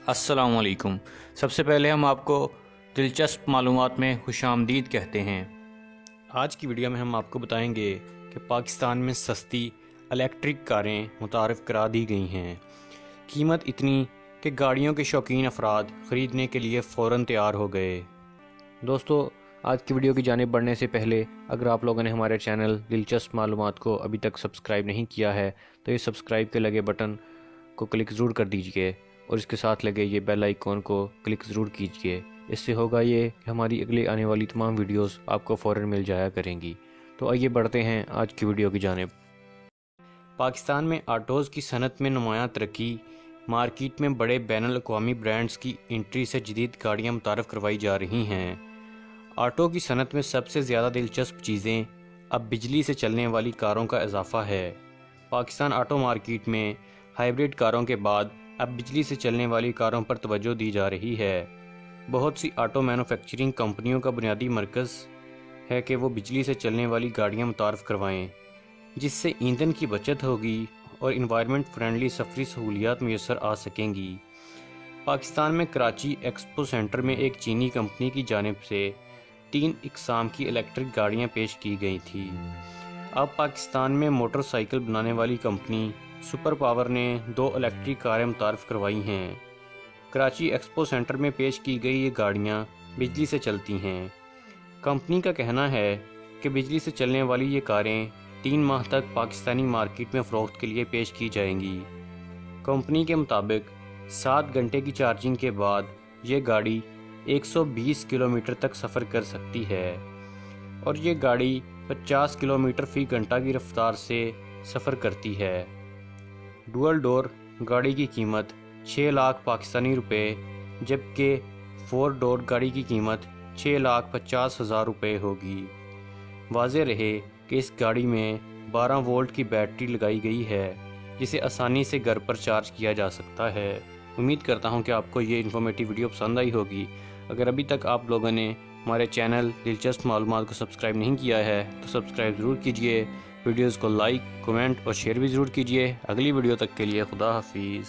अस्सलाम वालेकुम। सबसे पहले हम आपको दिलचस्प मालूमात में खुश आमदीद कहते हैं। आज की वीडियो में हम आपको बताएंगे कि पाकिस्तान में सस्ती इलेक्ट्रिक कारें मुतारफ़ करा दी गई हैं। कीमत इतनी कि गाड़ियों के शौकीन अफराद ख़रीदने के लिए फ़ौरन तैयार हो गए। दोस्तों, आज की वीडियो की जानिब बढ़ने से पहले अगर आप लोगों ने हमारे चैनल दिलचस्प मालूमात को अभी तक सब्सक्राइब नहीं किया है तो ये सब्सक्राइब के लगे बटन को क्लिक ज़रूर कर दीजिए और इसके साथ लगे ये बेल आइकॉन को क्लिक ज़रूर कीजिए। इससे होगा ये कि हमारी अगली आने वाली तमाम वीडियोस आपको फ़ौरन मिल जाया करेंगी। तो आइए बढ़ते हैं आज की वीडियो की जानिब। पाकिस्तान में ऑटोज़ की सनत में नुमायां तरक्की। मार्केट में बड़े बैनुल अक़वामी ब्रांड्स की एंट्री से जदीद गाड़ियाँ मुतारफ़ करवाई जा रही हैं। ऑटो की सनत में सबसे ज़्यादा दिलचस्प चीज़ें अब बिजली से चलने वाली कारों का इजाफ़ा है। पाकिस्तान ऑटो मार्केट में हाइब्रिड कारों के बाद अब बिजली से चलने वाली कारों पर तवज्जो दी जा रही है। बहुत सी ऑटो मैन्युफैक्चरिंग कंपनियों का बुनियादी मरकज़ है कि वो बिजली से चलने वाली गाड़ियां मुतारफ़ करवाएं, जिससे ईंधन की बचत होगी और इन्वायरमेंट फ्रेंडली सफरी सहूलियात मैसर आ सकेंगी। पाकिस्तान में कराची एक्सपो सेंटर में एक चीनी कंपनी की जानिब से 3 इकसाम की इलेक्ट्रिक गाड़ियां पेश की गई थी। अब पाकिस्तान में मोटरसाइकिल बनाने वाली कंपनी सुपर पावर ने 2 इलेक्ट्रिक कारें मुतारफ़ करवाई हैं। कराची एक्सपो सेंटर में पेश की गई ये गाड़ियां बिजली से चलती हैं। कंपनी का कहना है कि बिजली से चलने वाली ये कारें 3 माह तक पाकिस्तानी मार्केट में फ़रोख्त के लिए पेश की जाएंगी। कंपनी के मुताबिक 7 घंटे की चार्जिंग के बाद ये गाड़ी 120 किलोमीटर तक सफ़र कर सकती है और ये गाड़ी 50 किलोमीटर फ़ी घंटा की रफ्तार से सफ़र करती है। डुअल डोर गाड़ी की कीमत 6 लाख पाकिस्तानी रुपए, जबकि 4 डोर गाड़ी की कीमत 6,50,000 रुपये होगी। वाज़ेह रहे कि इस गाड़ी में 12 वोल्ट की बैटरी लगाई गई है, जिसे आसानी से घर पर चार्ज किया जा सकता है। उम्मीद करता हूं कि आपको ये इन्फॉर्मेटिव वीडियो पसंद आई होगी। अगर अभी तक आप लोगों ने हमारे चैनल दिलचस्प मालूमात को सब्सक्राइब नहीं किया है तो सब्सक्राइब ज़रूर कीजिए। वीडियोज़ को लाइक, कमेंट और शेयर भी ज़रूर कीजिए। अगली वीडियो तक के लिए खुदा हाफिज़।